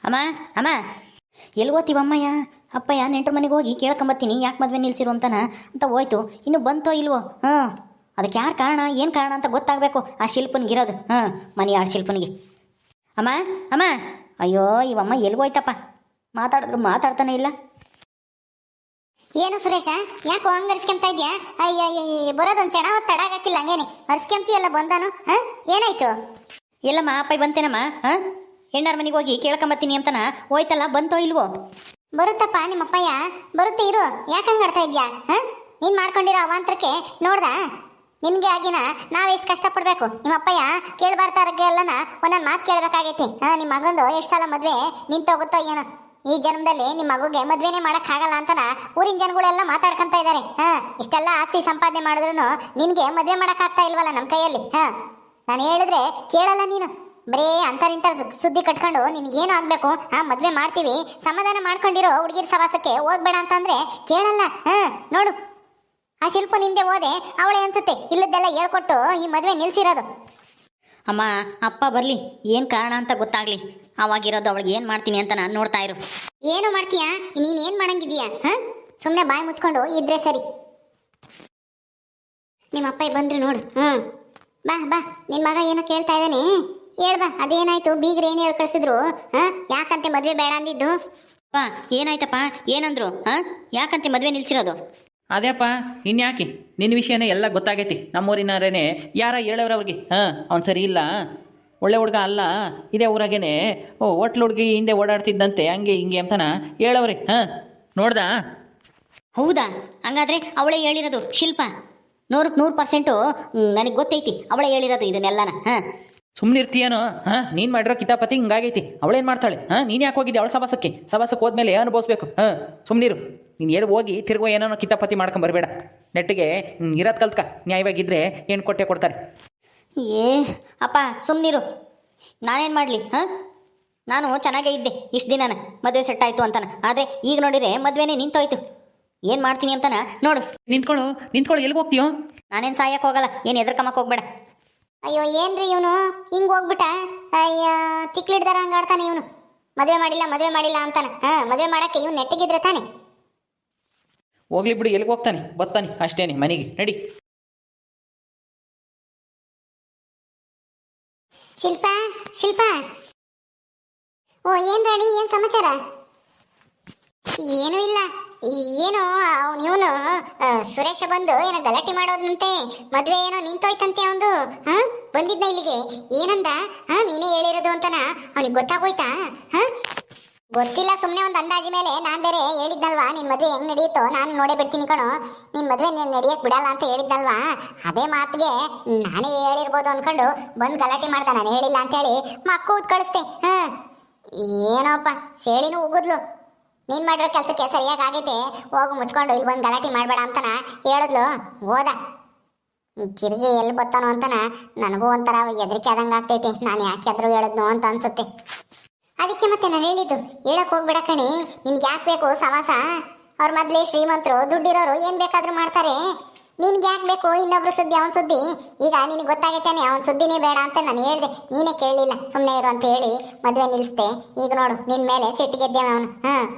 ಅಮ್ಮ ಅಮ್ಮ ಎಲ್ಲಿ ಓದ್ತೀವಮ್ಮಯ್ಯ ಅಪ್ಪಯ್ಯ ನೆಂಟ್ರ ಮನೆಗೆ ಹೋಗಿ ಕೇಳ್ಕೊಂಬತ್ತೀನಿ ಯಾಕೆ ಮದುವೆ ನಿಲ್ಸಿರು ಅಂತ ಹೋಯ್ತು. ಇನ್ನು ಬಂತೋ ಇಲ್ವೋ? ಅದಕ್ಕೆ ಯಾರು ಕಾರಣ ಏನು ಕಾರಣ ಅಂತ ಗೊತ್ತಾಗಬೇಕು ಆ ಶಿಲ್ಪನಿಗಿರೋದು. ಮನೆ ಆಳು ಶಿಲ್ಪನಿಗೆ. ಅಮ್ಮ ಅಮ್ಮ ಅಯ್ಯೋ ಇವಮ್ಮ ಎಲ್ಗೋಯ್ತಪ್ಪ, ಮಾತಾಡಿದ್ರು ಮಾತಾಡ್ತಾನೆ ಇಲ್ಲ. ಏನು ಸುರೇಶ, ಯಾಕೋ ಹಂಗ ಅರ್ಸ್ಕೊಂತ ಇದ್ಯಾ? ಅಯ್ಯ ಬರೋದೊಂದು ಕ್ಷಣ ಹೊತ್ತು ತಡಾಗಕ್ಕಿಲ್ಲ, ಹಂಗೇನೆ ಅರ್ಸ್ಕೊಂತೀಯಲ್ಲ ಬಂದಾನು. ಏನಾಯ್ತು? ಎಲ್ಲಮ್ಮ ಅಪ್ಪಯ್ಯ ಬಂತೇನಮ್ಮ? ಹೆಣ್ಣಾರ ಮನೆಗೆ ಹೋಗಿ ಕೇಳ್ಕೊಂಬತ್ತೀನಿ ಅಂತನ ಹೋಯ್ತಲ್ಲ, ಬಂತೋ ಇಲ್ವೋ? ಬರುತ್ತಪ್ಪ ನಿಮ್ಮಪ್ಪಯ್ಯ, ಬರುತ್ತೆ ಇರು. ಯಾಕಂಗ ಆಡ್ತಾ ಇದ್ಯಾ? ನೀನ್ ಮಾಡ್ಕೊಂಡಿರೋ ಅವಾಂತರಕ್ಕೆ ನೋಡ್ದ ನಿನ್ಗೆ ಆಗಿನ ನಾವೆಷ್ಟು ಕಷ್ಟಪಡ್ಬೇಕು. ನಿಮ್ಮಪ್ಪಯ್ಯ ಕೇಳ್ಬಾರ್ತಾರಗೆಲ್ಲನ ಒಂದೊಂದು ಮಾತು ಕೇಳಬೇಕಾಗೈತಿ. ನಿಮ್ಮ ಮಗಂದು ಎಷ್ಟು ಸಲ ಮದ್ವೆ ನಿಂತೋಗುತ್ತೋ ಏನೋ. ಈ ಜನ್ಮದಲ್ಲಿ ನಿಮ್ಮ ಮಗುಗೆ ಮದ್ವೆನೇ ಮಾಡಕ್ ಆಗಲ್ಲ ಅಂತನ ಊರಿನ ಜನಗಳೆಲ್ಲ ಮಾತಾಡ್ಕೊಂತ ಇದ್ದಾರೆ. ಇಷ್ಟೆಲ್ಲ ಆಸ್ತಿ ಸಂಪಾದನೆ ಮಾಡಿದ್ರು ನಿನ್ಗೆ ಮದ್ವೆ ಮಾಡಕ್ ಆಗ್ತಾ ಇಲ್ವಲ್ಲ ನಮ್ಮ ಕೈಯಲ್ಲಿ. ನಾನು ಹೇಳಿದ್ರೆ ಕೇಳಲ್ಲ ನೀನು, ಬರೇ ಅಂತರಿಂತ ಸುದ್ದಿ ಕಟ್ಕೊಂಡು ನಿನಗೇನು ಆಗ್ಬೇಕು? ಮದ್ವೆ ಮಾಡ್ತೀವಿ ಸಮಾಧಾನ ಮಾಡ್ಕೊಂಡಿರೋ ಹುಡುಗಿರ ಸವಾಸಕ್ಕೆ ಹೋಗ್ಬೇಡ ಅಂತಂದ್ರೆ ಕೇಳಲ್ಲ. ನೋಡು, ಆ ಶಿಲ್ಪ ನಿಂದೆ ಓದೆ ಅವಳೇ ಅನ್ಸುತ್ತೆ ಇಲ್ಲದೆಲ್ಲ ಹೇಳ್ಕೊಟ್ಟು ಈ ಮದ್ವೆ ನಿಲ್ಸಿರೋದು. ಅಮ್ಮ ಅಪ್ಪ ಬರಲಿ, ಏನು ಕಾರಣ ಅಂತ ಗೊತ್ತಾಗ್ಲಿ. ಅವಾಗಿರೋದು ಅವಳಿಗೆ ಏನು ಮಾಡ್ತೀನಿ ಅಂತ ನಾನು ನೋಡ್ತಾ ಇರು. ಏನು ಮಾಡ್ತೀಯಾ? ನೀನ್ ಏನ್ ಮಾಡಂಗಿದೀಯಾ? ಸುಮ್ಮನೆ ಬಾಯಿ ಮುಚ್ಕೊಂಡು ಇದ್ರೆ ಸರಿ. ನಿಮ್ಮ ಅಪ್ಪ ಬಂದ್ರು ನೋಡು. ಬಾ ಬಾ, ನಿನ್ ಮಗ ಏನೋ ಕೇಳ್ತಾ ಇದ್ದಾನೆ, ಹೇಳ್ಬಾ ಅದೇನಾಯ್ತು? ಬೀಗ್ರ ಏನು ಹೇಳಿ ಕಳ್ಸಿದ್ರು? ಯಾಕಂತೆ ಮದ್ವೆ ಬೇಡ ಅಂದಿದ್ದು? ಅಪ್ಪ ಏನಾಯ್ತಪ್ಪ, ಏನಂದ್ರು? ಯಾಕಂತೆ ಮದ್ವೆ ನಿಲ್ಸಿರೋದು? ಅದೇಪ್ಪ ಇನ್ಯಾಕೆ, ನಿನ್ನ ವಿಷಯನೇ ಎಲ್ಲ ಗೊತ್ತಾಗೈತಿ. ನಮ್ಮೂರಿನವರೇನೆ ಯಾರ ಹೇಳವ್ರವ್ರಿಗೆ ಅವ್ನು ಸರಿ ಇಲ್ಲ, ಒಳ್ಳೆ ಹುಡುಗ ಅಲ್ಲ, ಇದೇ ಊರಾಗೇನೆ ಹೋಟ್ಲು ಹುಡುಗಿ ಹಿಂದೆ ಓಡಾಡ್ತಿದ್ದಂತೆ, ಹಂಗೆ ಹಿಂಗೆ ಅಂತನ ಹೇಳವ್ರಿ. ನೋಡ್ದಾ? ಹೌದಾ? ಹಂಗಾದ್ರೆ ಅವಳೇ ಹೇಳಿರೋದು ಶಿಲ್ಪ. 100% ನನಗೆ ಗೊತ್ತೈತಿ, ಅವಳೇ ಹೇಳಿರೋದು ಇದನ್ನೆಲ್ಲನ. ಸುಮ್ಮನಿರ್ತೀಯೇನೋ? ನೀನು ಮಾಡಿರೋ ಕಿತಾಪತಿ ಹಿಂಗಾಗೈತಿ. ಅವಳೇನು ಮಾಡ್ತಾಳೆ? ನೀನು ಯಾಕೆ ಹೋಗಿದ್ದೆ ಅವಳ ಸವಾಸಕ್ಕೆ ಹೋದ್ಮೇಲೆ ಅನುಭವಿಸ್ಬೇಕು. ಸುಮ್ಮನಿರು. ನೀನು ಎಲ್ಲಿ ಹೋಗಿ ತಿರುಗೋ ಏನೋ ಕಿತಾಪತಿ ಮಾಡ್ಕೊಂಬರ್ಬೇಡ. ನೆಟ್ಟಿಗೆ ಇರೋದು ಕಲ್ತ್ಕ. ನ್ಯಾಯವಾಗಿದ್ದರೆ ಏನು ಕೊಟ್ಟೆ ಕೊಡ್ತಾರೆ. ಏ ಅಪ್ಪ ಸುಮ್ಮನಿರು, ನಾನೇನು ಮಾಡಲಿ? ನಾನು ಚೆನ್ನಾಗೇ ಇದ್ದೆ ಇಷ್ಟು ದಿನನ, ಮದುವೆ ಸೆಟ್ ಆಯಿತು ಅಂತಾನೆ. ಆದರೆ ಈಗ ನೋಡಿದರೆ ಮದುವೆನೇ ನಿಂತೋಯ್ತು. ಏನು ಮಾಡ್ತೀನಿ ಅಂತಾನ ನೋಡು. ನಿಂತ್ಕೊಳ್ಳು, ಎಲ್ಲಿಗೆ ಹೋಗ್ತೀಯೋ? ನಾನೇನು ಸಾಯಕ್ಕೆ ಹೋಗಲ್ಲ, ಏನು ಎದ್ರಕಮ್ಮಕ್ಕೆ ಹೋಗ್ಬೇಡ. ಅಯ್ಯೋ ಏನ್ರಿ ಇವನು ಹಿಂಗ್ ಹೋಗ್ಬಿಟ್ಟ? ಅಯ್ಯ ತಿಕ್ಲಿಡ್ದಾರ ಹಂಗ ಆಡ್ತಾನೆ ಇವನು. ಮದುವೆ ಮಾಡಿಲ್ಲ ಅಂತಾನೆ. ಮದುವೆ ಮಾಡಕ್ಕೆ ಇವ್ನು ನೆಟ್ಟಿಗಿದ್ರೆ ತಾನೆ. ಹೋಗ್ಲಿ ಬಿಡು, ಎಲ್ಲಿಗೆ ಹೋಗ್ತಾನೆ? ಬರ್ತಾನೆ ಅಷ್ಟೇನೆ ಮನೆಗೆ. ನಡಿ. ಶಿಲ್ಪ, ಓ ಏನ್ ರಾಣಿ, ಏನ್ ಸಮಾಚಾರ? ಏನೂ ಇಲ್ಲ. ಏನೋ ಇವನು ಸುರೇಶ ಬಂದು ಏನೋ ಗಲಾಟೆ ಮಾಡೋದಂತೆ, ಮದ್ವೆ ಏನೋ ನಿಂತೋಯ್ತಂತೆ ಅವಂದು. ಬಂದಿದ್ನ ಇಲ್ಲಿಗೆ, ಏನಂದ? ನೀನೇ ಹೇಳಿರೋದು ಅಂತನ ಅವನಿಗೆ ಗೊತ್ತಾಗೋಯ್ತಾ? ಗೊತ್ತಿಲ್ಲ, ಸುಮ್ಮನೆ ಒಂದು ಅಂದಾಜಿ ಮೇಲೆ. ನಾನು ಬೇರೆ ಹೇಳಿದ್ನಲ್ವಾ ನಿನ್ ಮದ್ವೆ ಹೆಂಗ್ ನಡೆಯುತ್ತೋ ನಾನು ನೋಡೇ ಬಿಡ್ತೀನಿ ಕಣೋ, ನಿನ್ ಮದ್ವೆ ನಡೆಯಕ್ ಬಿಡಲ್ಲ ಅಂತ ಹೇಳಿದ್ನಲ್ವಾ. ಅದೇ ಮಾತಿಗೆ ನಾನೇ ಹೇಳಿರ್ಬೋದು ಅನ್ಕೊಂಡು ಬಂದು ಗಲಾಟೆ ಮಾಡ್ದ. ನಾನು ಹೇಳಿಲ್ಲ ಅಂತೇಳಿ ಮಕ್ಕು ಊದ್ ಕಳಿಸ್ದೆ. ಏನೋಪ್ಪ ಸೇಳಿನೂ ಉಗಿದ್ಲು. ನೀನ್ ಮಾಡಿರೋ ಕೆಲಸಕ್ಕೆ ಸರಿಯಾಗಿ ಆಗೈತೆ, ಹೋಗು ಮುಚ್ಕೊಂಡು ಇಲ್ಲಿ ಬಂದು ಗಲಾಟೆ ಮಾಡಬೇಡ ಅಂತನ ಹೇಳಿದ್ಲು. ಹೋದ. ತಿರುಗಿ ಎಲ್ಲಿ ಬತ್ತಾನೋ ಅಂತನ ನನಗೂ ಒಂಥರ ಹೆದರಿಕೆ ಆದಂಗೆ ಆಗ್ತೈತೆ. ನಾನು ಯಾಕೆ ಎದ್ರು ಹೇಳಿದ್ನು ಅಂತ ಅನ್ಸುತ್ತೆ. ಅದಕ್ಕೆ ಮತ್ತೆ ನಾನು ಹೇಳಿದ್ದು, ಹೇಳಕ್ ಹೋಗ್ಬೇಡ ಕಣಿ. ನಿನ್ಗೆ ಯಾಕೆ ಬೇಕು ಸವಾಸ? ಅವ್ರ ಮೊದ್ಲೇ ಶ್ರೀಮಂತರು, ದುಡ್ಡಿರೋರು ಏನ್ ಬೇಕಾದ್ರೂ ಮಾಡ್ತಾರೆ. ನಿನ್ಗೆ ಯಾಕೆ ಬೇಕು ಇನ್ನೊಬ್ರು ಸುದ್ದಿ, ಅವನ ಸುದ್ದಿ? ಈಗ ನಿನಗೆ ಗೊತ್ತಾಗೈತಾನೆ ಅವನ ಸುದ್ದಿನೇ ಬೇಡ ಅಂತ ನಾನು ಹೇಳ್ದೆ, ನೀನೇ ಕೇಳಲಿಲ್ಲ. ಸುಮ್ಮನೆ ಇರು ಅಂತ ಹೇಳಿ ಮದುವೆ ನಿಲ್ಲಿಸ್ದೆ. ಈಗ ನೋಡು ನಿನ್ ಮೇಲೆ ಸಿಟ್ಟಿಗೆದ್ದೇವ ಅವನು.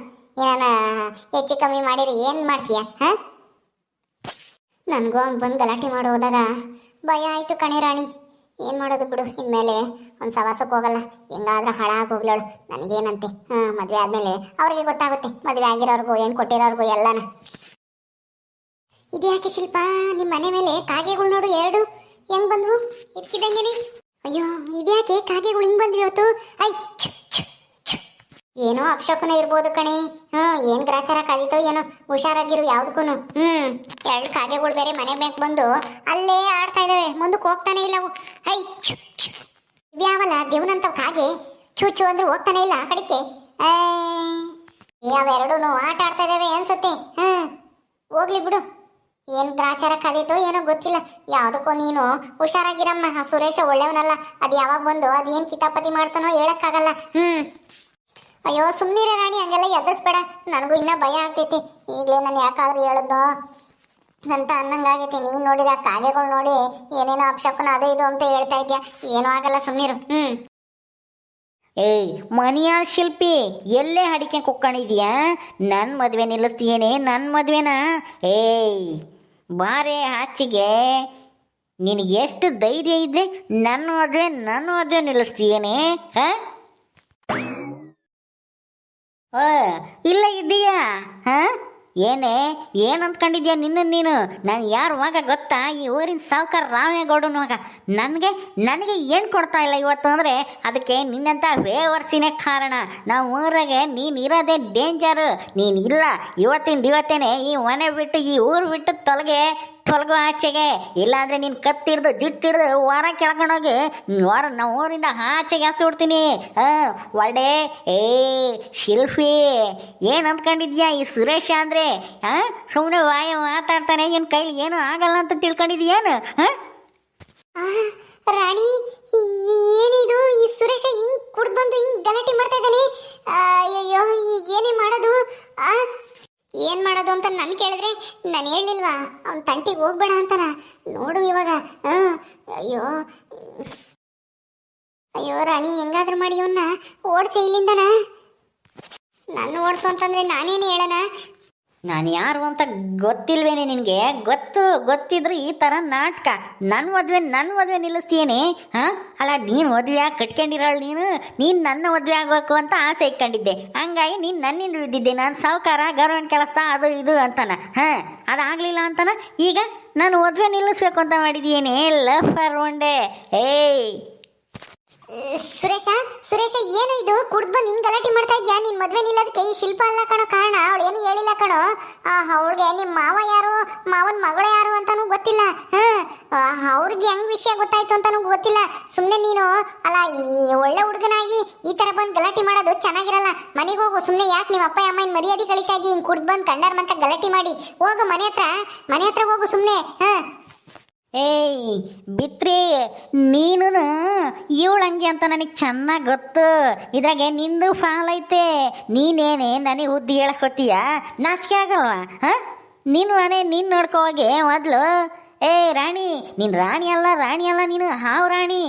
ಏನ ಹೆಚ್ಚು ಕಮ್ಮಿ ಮಾಡಿರಿ ಏನು ಮಾಡ್ತೀಯ? ನನಗೂ ಅವ್ನು ಬಂದು ಗಲಾಟೆ ಮಾಡಿ ಹೋದಾಗ ಭಯ ಆಯಿತು ಕಣೆ ರಾಣಿ. ಏನು ಮಾಡೋದು ಬಿಡು, ಇನ್ಮೇಲೆ ಒಂದು ಸವಾಸಕ್ಕೆ ಹೋಗಲ್ಲ. ಹೆಂಗಾದ್ರೂ ಹಾಳಾಗೋಗ್ಲಳು, ನನಗೇನಂತೆ. ಮದುವೆ ಆದಮೇಲೆ ಅವ್ರಿಗೆ ಗೊತ್ತಾಗುತ್ತೆ, ಮದುವೆ ಆಗಿರೋರ್ಗು ಹೆಣ್ಣು ಕೊಟ್ಟಿರೋರ್ಗು ಎಲ್ಲನ. ಇದ್ಯಾಕೆ ಶಿಲ್ಪ, ನಿಮ್ಮ ಮನೆ ಮೇಲೆ ಕಾಗೆಗಳು ನೋಡು ಎರಡು ಹೆಂಗ್ ಬಂದ್ವು ಇದ್ಕಿದಂಗೆನೆ. ಅಯ್ಯೋ ಇದ್ಯಾಕೆ ಕಾಗೆಗಳು ಹಿಂಗ್ ಬಂದ್ವಿ ಇವತ್ತು? ಐ ಏನೋ ಅಪಶಕುನ ಇರ್ಬೋದು ಕಣೆ. ಏನ್ ಗ್ರಾಚಾರ ಕಾದಿತೋ ಏನೋ, ಹುಷಾರಾಗಿರು ಯಾವ್ದಕ್ಕೂ. ಎರಡು ಕಾಗೆಗಳು ಬೇರೆ ಮನೆ ಬ್ಯಾಂಕ್ ಬಂದು ಅಲ್ಲೇ ಆಡ್ತಾ ಇದಾವೆ, ಮುಂದಕ್ಕೆ ಹೋಗ್ತಾನೆ ಇಲ್ಲ ಅವು. ಐ ಇವ್ಯಾವಲ್ಲ ದೇವನಂತ ಕಾಗೆ, ಚೂಚು ಅಂದ್ರೆ ಹೋಗ್ತಾನೆ ಇಲ್ಲ ಆ ಕಡೆಗೆ. ಅವೆರಡೂ ಆಟ ಆಡ್ತಾ ಇದಾವೆ ಅನ್ಸುತ್ತೆ. ಹೋಗ್ಲಿ ಬಿಡು, ಏನ್ ಗ್ರಾಚಾರ ಕಾದಿತೋ ಏನೋ ಗೊತ್ತಿಲ್ಲ. ಯಾವ್ದಕ್ಕೂ ನೀನು ಹುಷಾರಾಗಿರಮ್ಮ. ಆ ಸುರೇಶ ಒಳ್ಳೆಯವನಲ್ಲ, ಅದು ಯಾವಾಗ ಬಂದು ಅದೇನ್ ಕಿತಾಪತಿ ಮಾಡ್ತಾನೋ ಹೇಳಕ್ಕಾಗಲ್ಲ. ಅಯ್ಯೋ ಸುಮ್ಮನಿರೇ ರಾಣಿ, ಹಂಗೆಲ್ಲ ಎದುರಿಸ್ಬೇಡ. ನನಗೂ ಇನ್ನೂ ಭಯ ಆಗ್ತೈತಿ. ಈಗಲೇ ನಾನು ಯಾಕಾದ್ರೂ ಹೇಳಿದ್ನೋ ಅಂತ ಅನ್ನಂಗಾಗೈತಿ. ನೀನು ನೋಡಿರ ಕಾಗೆಗಳು ನೋಡಿ ಏನೇನೋ ಅಪಶಕುನ ಅದು ಇದು ಅಂತ ಹೇಳ್ತಾ ಇದ್ಯಾ. ಏನೂ ಆಗಲ್ಲ, ಸುಮ್ಮನಿರು. ಏಯ್ ಮನಿಯಾಳ ಶಿಲ್ಪಿ ಎಲ್ಲೇ ಅಡಿಕೆ ಕುಕ್ಕೊಂಡಿದ್ಯಾ? ನನ್ನ ಮದುವೆ ನಿಲ್ಲಿಸ್ತೀಯೇನೆ, ನನ್ನ ಮದುವೆನ? ಏಯ್ ಬಾರೆ ಆಚೆಗೆ. ನಿನಗೆ ಎಷ್ಟು ಧೈರ್ಯ ಇದ್ರೆ ನನ್ನ ಮದುವೆ ನಿಲ್ಲಿಸ್ತೀಯೇನೆ? ಹಾಂ ಇಲ್ಲ ಇದ್ದೀಯಾ? ಹಾಂ ಏನು ಅಂದ್ಕೊಂಡಿದ್ಯಾ ನೀನು? ನಾನು ಯಾರ ಮಗ ಗೊತ್ತಾ? ಈ ಊರಿನ ಸಾವುಕಾರ ರಾಮೇಗೌಡನ ಮಗ. ನನಗೆ ಏನು ಕೊಡ್ತಾ ಇಲ್ಲ ಇವತ್ತು ಅಂದರೆ ಅದಕ್ಕೆ ನಿನ್ನಂಥ ಬೇವರ್ಸಿನೇ ಕಾರಣ. ನಾವು ಊರಾಗೆ ನೀನು ಇರೋದೇ ಡೇಂಜರು. ನೀನು ಇಲ್ಲ, ಇವತ್ತೇನೆ ಈ ಮನೆ ಬಿಟ್ಟು ಈ ಊರು ಬಿಟ್ಟು ತೊಲಗು ಆಚೆಗೆ. ಇಲ್ಲಾಂದರೆ ನೀನು ಕತ್ತಿಡ್ದು ಜುಟ್ಟಿಡ್ದು ಹೊರ ಕೆಳ್ಕೊಂಡೋಗಿ ನಾವು ಊರಿಂದ ಆಚೆಗೆ ಹಾಸ್ಬಿಡ್ತೀನಿ. ಒಳ್ಳೆ ಶಿಲ್ಪಿ ಏನು ಅಂದ್ಕೊಂಡಿದ್ಯಾ? ಈ ಸುರೇಶ ಅಂದರೆ ಸುಮ್ಮನೆ ಮಾತಾಡ್ತಾನೆ, ಏನು ಕೈಲಿ ಏನೂ ಆಗಲ್ಲ ಅಂತ ತಿಳ್ಕೊಂಡಿದ್ಯೇನು? ರಾಣಿ, ಏನಿದು? ಈ ಸುರೇಶ ಹಿಂಗ್ ಕುಡ್ದು ಬಂದು ಹಿಂಗ್ ಗಲಾಟೆ ಮಾಡ್ತಾ ಇದ್ದಾನೆ. ಅಯ್ಯೋ, ಈಗ ಏನೇ ಮಾಡೋದು? ಏನ್ ಮಾಡೋದು ಅಂತ ನನ್ ಕೇಳಿದ್ರೆ ನಾನು ಹೇಳಿಲ್ವಾ ಅವ್ನ ತಂಟಿಗೆ ಹೋಗ್ಬೇಡ ಅಂತನ? ನೋಡು ಇವಾಗ. ಅಯ್ಯೋ ಅಯ್ಯೋ ರಾಣಿ, ಹೆಂಗಾದ್ರೂ ಮಾಡಿ ಇವನ್ನ ಓಡಿಸಿ ಇಲ್ಲಿಂದನ. ನನ್ನ ಓಡಿಸು ಅಂತಂದ್ರೆ ನಾನೇನು ಹೇಳೋಣ? ನಾನು ಯಾರು ಅಂತ ಗೊತ್ತಿಲ್ವೇನೆ ನಿನಗೆ? ಗೊತ್ತಿದ್ರು ಈ ಥರ ನಾಟಕ. ನನ್ನ ಮದುವೆ ನಿಲ್ಲಿಸ್ತೀಯೇನೆ? ಅಲ್ಲ, ನೀನು ಮದುವೆ ಕಟ್ಕೊಂಡಿರೋಳು. ನೀನು ನನ್ನ ಮದುವೆ ಆಗಬೇಕು ಅಂತ ಆಸೆ ಇಟ್ಕೊಂಡಿದ್ದೆ. ಹಂಗಾಗಿ ನೀನು ನನ್ನಿಂದ ಬಿದ್ದಿದ್ದೆ. ನಾನು ಸಾವುಕಾರ, ಗೌರ್ಮೆಂಟ್ ಕೆಲಸ, ಅದು ಇದು ಅಂತಾನ. ಅದಾಗಲಿಲ್ಲ ಅಂತಾನ ಈಗ ನಾನು ಮದುವೆ ನಿಲ್ಲಿಸ್ಬೇಕು ಅಂತ ಮಾಡಿದ್ದೀಯೇನೆ? ಲಫರ್ ಒಂಡೆ. ಏಯ್ ಸುರೇಶ ಏನು ಇದು? ಕುಡ್ದು ಬಂದು ಹಿಂಗ್ ಗಲಾಟೆ ಮಾಡ್ತಾ ಇದ್ಯಾ? ನಿನ್ ಮದ್ವೆ ನಿಲ್ಲೋದಕ್ಕೆ ಈ ಶಿಲ್ಪ ಅಲ್ಲ ಕಣೋ ಕಾರಣ. ಅವಳು ಏನು ಹೇಳಿಲ್ಲ ಕಣೋ. ಅವಳಿಗೆ ನಿಮ್ಮ ಮಾವ ಯಾರು, ಮಾವನ ಮಗಳು ಯಾರು ಅಂತಾನೂ ಗೊತ್ತಿಲ್ಲ. ಅವ್ರಿಗೆ ಹೆಂಗ್ ವಿಷಯ ಗೊತ್ತಾಯ್ತು ಅಂತಾನೂ ಗೊತ್ತಿಲ್ಲ. ಸುಮ್ಮನೆ ನೀನು ಅಲ್ಲ, ಈ ಒಳ್ಳೆ ಹುಡುಗನಾಗಿ ಈ ತರ ಬಂದು ಗಲಾಟೆ ಮಾಡೋದು ಚೆನ್ನಾಗಿರಲ್ಲ. ಮನೆಗೆ ಹೋಗು ಸುಮ್ಮನೆ. ಯಾಕೆ ನಿಮ್ಮ ಅಪ್ಪ ಅಮ್ಮನ ಮರ್ಯಾದೆ ಕಳೀತಾ ಇದ್ದೀವಿ? ಹಿಂಗ್ ಕುಡ್ದು ಬಂದು ಕಂಡಾರ ಅಂತ ಗಲಾಟೆ ಮಾಡಿ ಹೋಗು ಮನೆ ಹತ್ರ ಹೋಗು ಸುಮ್ಮನೆ. ಏಯ್ ಬಿತ್ರಿ, ನೀನು ಇವಳಂಗೆ ಅಂತ ನನಗೆ ಚೆನ್ನಾಗಿ ಗೊತ್ತು. ಇದ್ರಾಗೆ ನಿಂದು ಫಾಲ್ ಐತೆ. ನೀನೇನೆ ನನಗೆ ಉದ್ದಿ ಹೇಳಕ್ಕೋತೀಯ? ನಾಚಿಕೆ ಆಗಲ್ವಾ? ನೀನು ನೀನು ನೋಡ್ಕೋ ಹೋಗಿ ಮೊದಲು. ರಾಣಿ, ನೀನು ರಾಣಿ ಅಲ್ಲ ನೀನು ಹಾವು ರಾಣಿ.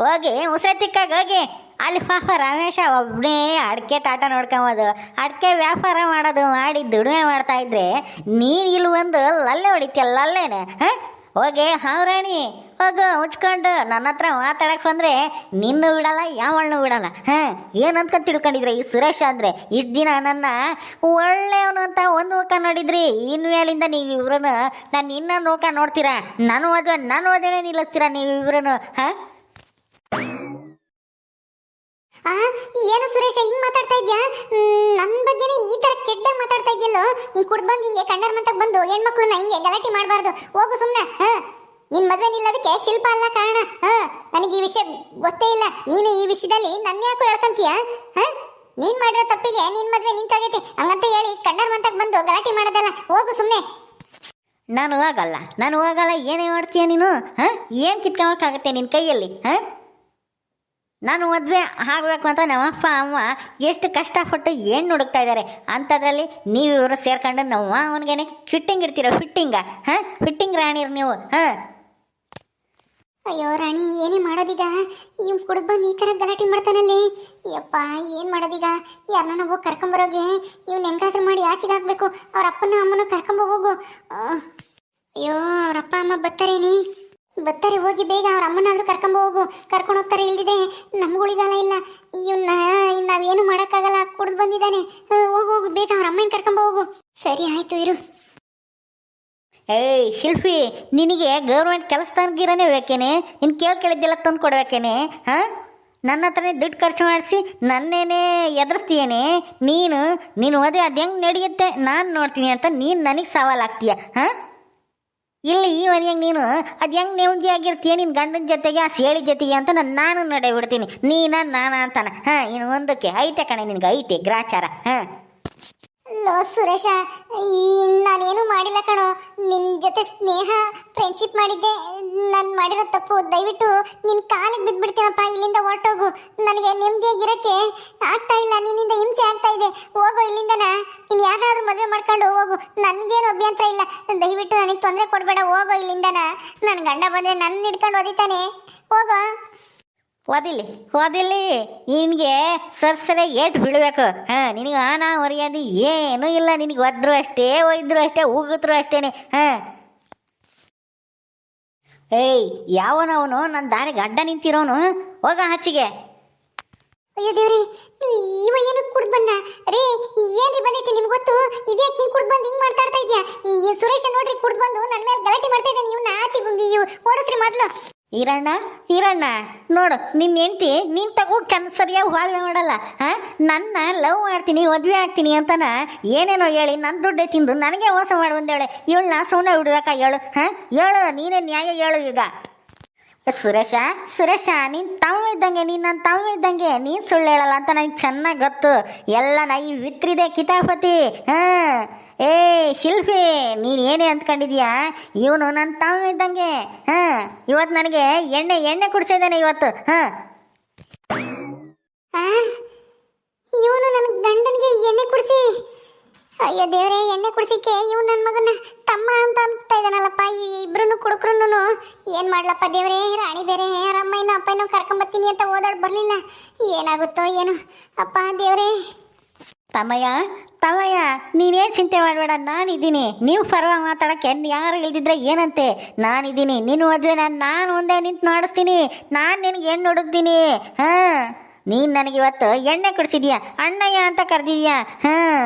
ಹೋಗಿ ಉಸಿರು ತಿಕ್ಕಾಗ ಹೋಗಿ. ಅಲ್ಲಿ ಪಾಪ ರಮೇಶ ಒಬ್ಬನೇ ಅಡಿಕೆ ತಾಟ ನೋಡ್ಕೊಂಬೋದು, ಅಡಿಕೆ ವ್ಯಾಪಾರ ಮಾಡಿ ದುಡಿಮೆ ಮಾಡ್ತಾ ಇದ್ರೆ ನೀನು ಇಲ್ಲಿ ಒಂದು ಲಲ್ಲೆ ಹೊಡಿತೀಯ, ಲಲ್ಲೆನೆ. ಹೋಗಿ ಹಾವ್ರಾಣಿ, ಹೋಗು ಮುಚ್ಕೊಂಡು. ನನ್ನ ಹತ್ರ ಮಾತಾಡಕ್ಕೆ ಬಂದರೆ ನಿನ್ನೂ ಬಿಡಲ್ಲ, ಯಾವಳನ್ನೂ ಬಿಡಲ್ಲ. ಏನು ಅಂದ್ಕೊಂಡು ತಿಳ್ಕೊಂಡಿದ್ರೆ ಈ ಸುರೇಶ ಅಂದರೆ? ಇಷ್ಟು ದಿನ ನನ್ನ ಒಳ್ಳೆಯವನು ಅಂತ ಒಂದು ಮುಖ ನೋಡಿದ್ರಿ. ಇನ್ಮೇಲಿಂದ ನೀವಿಬ್ರು ನಾನು ಇನ್ನೊಂದು ಮುಖ ನೋಡ್ತೀರಾ. ನನ್ನ ಮದುವೆ ನಿಲ್ಲಿಸ್ತೀರಾ ನೀವಿಬ್ರು? ಏನು ಸುರೇಶ ಹಿಂಗ್ ಮಾತಾಡ್ತಾ ಇದ್ಯಾ? ನನ್ನ ಬಗ್ಗೆನೇ ಈ ತರ ಕೆಟ್ಟದಾಗ ಮಾತಾಡ್ತಾ ಇದ್ಯಲ್ಲೋ. ನೀನ್ ಕುಡ್ದು ಬಂದು ಹಿಂಗೆ ಕಂಡರ್ ಮಂತಕ್ ಬಂದು ಹೆಣ್ಮಕ್ಳನ್ನ ಹಿಂಗೆ ಗಲಾಟೆ ಮಾಡಬಾರ್ದು. ಹೋಗು ಸುಮ್ಮನೆ. ನಿನ್ ಮದ್ವೆ ನಿಲ್ಲೋದಕ್ಕೆ ಶಿಲ್ಪ ಅಲ್ಲ ಕಾರಣ. ನನಗೆ ಈ ವಿಷಯ ಗೊತ್ತೇ ಇಲ್ಲ. ನೀನು ಈ ವಿಷಯದಲ್ಲಿ ನನ್ನ ಯಾಕೆ ಹೇಳ್ಕಂತೀಯ? ನೀನ್ ಮಾಡಿರೋ ತಪ್ಪಿಗೆ ನಿನ್ ಮದ್ವೆ ನಿಂತೋಗೈತಿ ಹಂಗಂತ ಹೇಳಿ ಕಂಡರ್ ಮಂತಕ್ ಬಂದು ಗಲಾಟೆ ಮಾಡೋದಲ್ಲ. ಹೋಗು ಸುಮ್ಮನೆ. ನಾನು ಹೋಗಲ್ಲ. ಏನೇ ಮಾಡ್ತೀಯ ನೀನು? ಏನು ಕಿತ್ಕೊಳಕ್ಕಾಗತ್ತೆ ನಿನ್ನ ಕೈಯಲ್ಲಿ? ನಾನು ಮದುವೆ ಆಗಬೇಕು ಅಂತ ನಮ್ಮ ಅಪ್ಪ ಅಮ್ಮ ಎಷ್ಟು ಕಷ್ಟಪಟ್ಟು ಏನು ಹುಡುಕ್ತಾ ಇದ್ದಾರೆ. ಅಂಥದ್ರಲ್ಲಿ ನೀವಿವರು ಸೇರ್ಕೊಂಡು ನಮ್ಮ ಅವನಿಗೇನೆ ಫಿಟ್ಟಿಂಗ್ ಇಡ್ತೀರ? ಫಿಟ್ಟಿಂಗ್ ರಾಣಿರು ನೀವು. ಅಯ್ಯೋ ರಾಣಿ, ಏನೇ ಮಾಡೋದೀಗ? ಇವ್ ಕುಡ್ದು ಬಂದು ಈ ಥರ ಗಲಾಟೆ ಮಾಡ್ತಾನಲ್ಲಿ. ಯಪ್ಪ, ಏನು ಮಾಡೋದೀಗ? ಯಾರನ್ನ ಹೋಗಿ ಕರ್ಕೊಂಬರೋಗೆ. ಇವ್ನ ಹೆಂಗಾದ್ರೂ ಮಾಡಿ ಆಚೆಗೆ ಹಾಕ್ಬೇಕು. ಅವ್ರ ಅಪ್ಪನ ಅಮ್ಮನ ಕರ್ಕೊಂಬೋಗು. ಅಯ್ಯೋ, ಅವ್ರ ಅಪ್ಪ ಅಮ್ಮ ಬರ್ತಾರೆ, ಹೋಗಿ ಬೇಗ ಅವ್ರ ಅಮ್ಮನಾದ್ರೂ ಕರ್ಕೊಂಡು ಹೋಗ್ತಾರೆ. ಇಲ್ದಿದೆ ನಮ್ಗಳಿಗಾಲ ಇಲ್ಲ. ಇವನ್ನ ನಾವೇನು ಮಾಡೋಕ್ಕಾಗಲ್ಲ. ಕುಡ್ದು ಬಂದಿದ್ದಾನೆ. ಹೋಗು ಬೇಗ ಅವ್ರ ಅಮ್ಮನ ಕರ್ಕೊಂಬೋಗು. ಸರಿ ಆಯ್ತು, ಇರು. ಏಯ್ ಶಿಲ್ಪಿ, ನಿನಗೆ ಗೌರ್ಮೆಂಟ್ ಕೆಲಸದಾಗಿರನೇ ಬೇಕೇನೆ? ನಿನ್ನ ಕೇಳಿದ್ದೆಲ್ಲ ತಂದು ಕೊಡ್ಬೇಕೇನೆ? ನನ್ನ ಹತ್ರನೇ ದುಡ್ಡು ಖರ್ಚು ಮಾಡಿಸಿ ನನ್ನೇನೇ ಎದುರಿಸ್ತೀಯೇನೆ ನೀನು? ಮದುವೆ ಅದು ಹೆಂಗೆ ನಡೆಯುತ್ತೆ ನಾನು ನೋಡ್ತೀನಿ ಅಂತ ನೀನು ನನಗೆ ಸವಾಲಾಗ್ತೀಯ? ಇಲ್ಲಿ ಈ ಮನೆಯಾಗ ನೀನು ಅದು ಹೆಂಗೆ ನೆಮ್ಮದಿಯಾಗಿರ್ತೀಯ ನಿನ್ನ ಗಂಡನ ಜೊತೆಗೆ, ಆ ಸೇಳಿ ಜೊತೆಗೆ ಅಂತ ನಾನು ನಡೆ ಬಿಡ್ತೀನಿ. ನಾನ ಅಂತಾನ. ಇನ್ನು ಮುಂದಕ್ಕೆ ಐತೆ ಕಣೆ, ನಿನಗೆ ಐತೆ ಗ್ರಾಚಾರ. ಲೋ ಸುರೇಶ, ನಾನೇನು ಮಾಡಿಲ್ಲ ಕಣೋ. ನಿನ್ನ ಜೊತೆ ಸ್ನೇಹ ಫ್ರೆಂಡ್ಶಿಪ್ ಮಾಡಿದ್ದೆ. ನಾನು ಮಾಡಿರೋ ತಪ್ಪು. ದಯವಿಟ್ಟು ನಿನ್ನ ಕಾಲಿಗೆ ಬಿದ್ದುಬಿಡ್ತೀನಪ್ಪ. ಇಲ್ಲಿಂದ ಹೊರಟೋಗು. ನನಗೆ ನೆಮ್ಮದಿಯಾಗಿರೋಕ್ಕೆ ಆಗ್ತಾ ಇಲ್ಲ. ನಿನ್ನಿಂದ ಹಿಂಸೆ ಆಗ್ತಾ ಇದೆ. ಹೋಗೋ ಇಲ್ಲಿಂದನ. ನೀನು ಯಾರಾದ್ರೂ ಮದುವೆ ಮಾಡ್ಕೊಂಡು ಹೋಗು. ನನಗೇನು ಅಭ್ಯಂತರ ಇಲ್ಲ. ದಯವಿಟ್ಟು ನನಗೆ ತೊಂದರೆ ಕೊಡಬೇಡ. ಹೋಗೋ ಇಲ್ಲಿಂದನ. ನನ್ನ ಗಂಡ ಬಂದರೆ ನನ್ನ ಹಿಡ್ಕೊಂಡು ಒದಿತಾನೆ. ಹೋಗೋ. ಓದಿಲ್ಲಿ ನಿನಗೆ ಸರಸರೆ ಏಟು ಬೀಳಬೇಕು ಹಾಂ ನಿನಗೆ ಆನ ಮರ್ಯಾದೆ ಏನೂ ಇಲ್ಲ ನಿನಗೆ ಒದ್ರು ಅಷ್ಟೇ ಒಯ್ದ್ರು ಅಷ್ಟೇ ಉಗಿದ್ರು ಅಷ್ಟೇನೆ ಹಾಂ ಏಯ್ ಯಾವನವನು ನನ್ನ ದಾರಿಗೆ ಅಡ್ಡ ನಿಂತಿರೋನು ಹೋಗ ಹಚ್ಚಿಗೆ ಅಯ್ಯೋ ದೇವ್ರಿ ಇವ ಏನು ಕುಡ್ದು ಬಂದ ರೇ ಏನ್ರಿ ಬಂದೈತಿ ನಿಮ್ಗೆ ಗೊತ್ತು ಇದ್ಯಾಕೆ ಹಿಂಗ್ ಕುಡ್ದು ಬಂದು ಹಿಂಗ್ ಮಾತಾಡ್ತಾ ಇದ್ಯಾ ಈ ಸುರೇಶ ನೋಡ್ರಿ ಕುಡ್ದು ಬಂದು ನನ್ನ ಮೇಲೆ ಗಲಾಟೆ ಮಾಡ್ತಾ ಇದ್ದಾನೆ ಇವ್ನ ಆಚೆಗುಂಗಿ ಓಡಿಸ್ರಿ ಮೊದ್ಲು ಈರಣ್ಣ ನೋಡು ನಿನ್ನ ಹೆಂಡ್ತಿ ನೀನು ತಗೋ ಸರಿಯಾಗಿ ಬಾಳ್ವೆ ಮಾಡಲ್ಲ ಹಾಂ ನನ್ನ ಲವ್ ಮಾಡ್ತೀನಿ ಮದುವೆ ಆಗ್ತೀನಿ ಅಂತನ ಏನೇನೋ ಹೇಳಿ ನನ್ನ ದುಡ್ಡೇ ತಿಂದು ನನಗೆ ಮೋಸ ಮಾಡಿ ಬಂದೇಳೆ ಇವಳನ್ನ ಸುಮ್ಮನೆ ಬಿಡ್ಬೇಕಾ ಹೇಳು ಹಾಂ ಹೇಳು ನೀನೇ ನ್ಯಾಯ ಹೇಳು ಈಗ ಸುರೇಶ ನೀನು ತಮ್ಮ ಇದ್ದಂಗೆ ನೀನು ನನ್ನ ತಮ್ಮ ಇದ್ದಂಗೆ ನೀನು ಸುಳ್ಳು ಹೇಳಲ್ಲ ಅಂತ ನನಗೆ ಚೆನ್ನಾಗಿ ಗೊತ್ತು ಎಲ್ಲ ಈ ವಿತ್ರಿದೆ ಕಿತಾಪತಿ ಹಾಂ ಏ ಶಿಲ್ಪಿ ನೀನು ಏನೇ ಅಂದ್ಕೊಂಡಿದ್ಯಾ ಇವನು ನನ್ನ ತಮ್ಮ ಇದ್ದಂಗೆ ಹಾಂ ಇವತ್ತು ನನಗೆ ಎಣ್ಣೆ ಕುಡಿಸಿದ್ದಾನೆ ಇವತ್ತು ಹಾಂ ಇವನು ನನ್ನ ಗಂಡನಿಗೆ ಎಣ್ಣೆ ಕುಡಿಸಿ ಅಯ್ಯೋ ದೇವ್ರೆ ಎಣ್ಣೆ ಕುಡಿಸಿಕ್ಕೆ ಇವ್ ನನ್ನ ಮಗನ ತಮ್ಮ ಅಂತ ಅಂತ ಇದ್ದಾನಲ್ಲಪ್ಪ ಈ ಇಬ್ರು ಕುಡುಕ್ರು ಏನ್ ಮಾಡ್ಲಪ್ಪ ದೇವ್ರೆ ರಾಣಿ ಬೇರೆ ರಮ್ಮಯ್ಯನ ಅಪ್ಪಯ್ಯನೂ ಕರ್ಕೊಂಬತ್ತೀನಿ ಅಂತ ಓದಾಡ್ ಬರ್ಲಿಲ್ಲ ಏನಾಗುತ್ತೋ ಏನು ಅಪ್ಪ ದೇವ್ರೆ ತಮ್ಮಯ್ಯ ನೀನೇನು ಚಿಂತೆ ಮಾಡಬೇಡ ನಾನಿದ್ದೀನಿ ನೀವು ಪರವಾಗಿ ಮಾತಾಡೋಕ್ಕೆ ಯಾರು ಇಲ್ದಿದ್ರೆ ಏನಂತೆ ನಾನಿದ್ದೀನಿ ನಿನ್ನ ಮದುವೆ ನಾನು ಒಂದೇ ನಿಂತು ಮಾಡಿಸ್ತೀನಿ ನಾನು ನಿನಗೆ ಹೆಣ್ಣು ಹುಡುಕ್ತೀನಿ ಹಾಂ ನೀನು ನನಗಿವತ್ತು ಎಣ್ಣೆ ಕುಡಿಸಿದ್ಯಾ ಅಣ್ಣಯ್ಯ ಅಂತ ಕರೆದಿದ್ಯಾ ಹಾಂ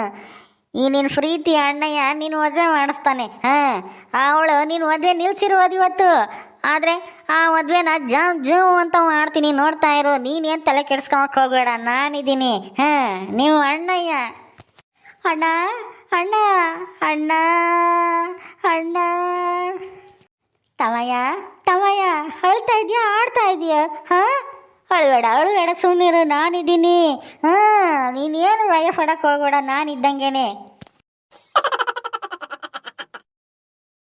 ಈ ನಿನ್ನ ಪ್ರೀತಿ ಅಣ್ಣಯ್ಯ ನೀನು ಮದುವೆ ಮಾಡಿಸ್ತಾನೆ ಹಾಂ ಅವಳು ನೀನು ಮದುವೆ ನಿಲ್ಸಿರೋದು ಇವತ್ತು ಆದರೆ ಆ ಮದುವೆನ ಜಮ್ ಅಂತ ಮಾಡ್ತೀನಿ ನೋಡ್ತಾ ಇರು ನೀನೇನು ತಲೆ ಕೆಡ್ಸ್ಕೊಳಕ್ಕೆ ಹೋಗಬೇಡ ನಾನಿದ್ದೀನಿ ಹಾಂ ನೀವು ಅಣ್ಣಯ್ಯ ಅಣ್ಣ ಅಣ್ಣ ಅಣ್ಣ ಅಣ್ಣ ತಮ್ಮಯ್ಯ ಅಳ್ತಾ ಇದೆಯಾ ಆಡ್ತಾ ಇದೆಯಾ ಹಾಂ ಅಳಬೇಡ ಸುಮ್ಮನಿರು ನಾನಿದ್ದೀನಿ ಹಾಂ ನೀನೇನು ಭಯ ಪಡಕ್ಕೆ ಹೋಗಬೇಡ ನಾನಿದ್ದಂಗೆನೆ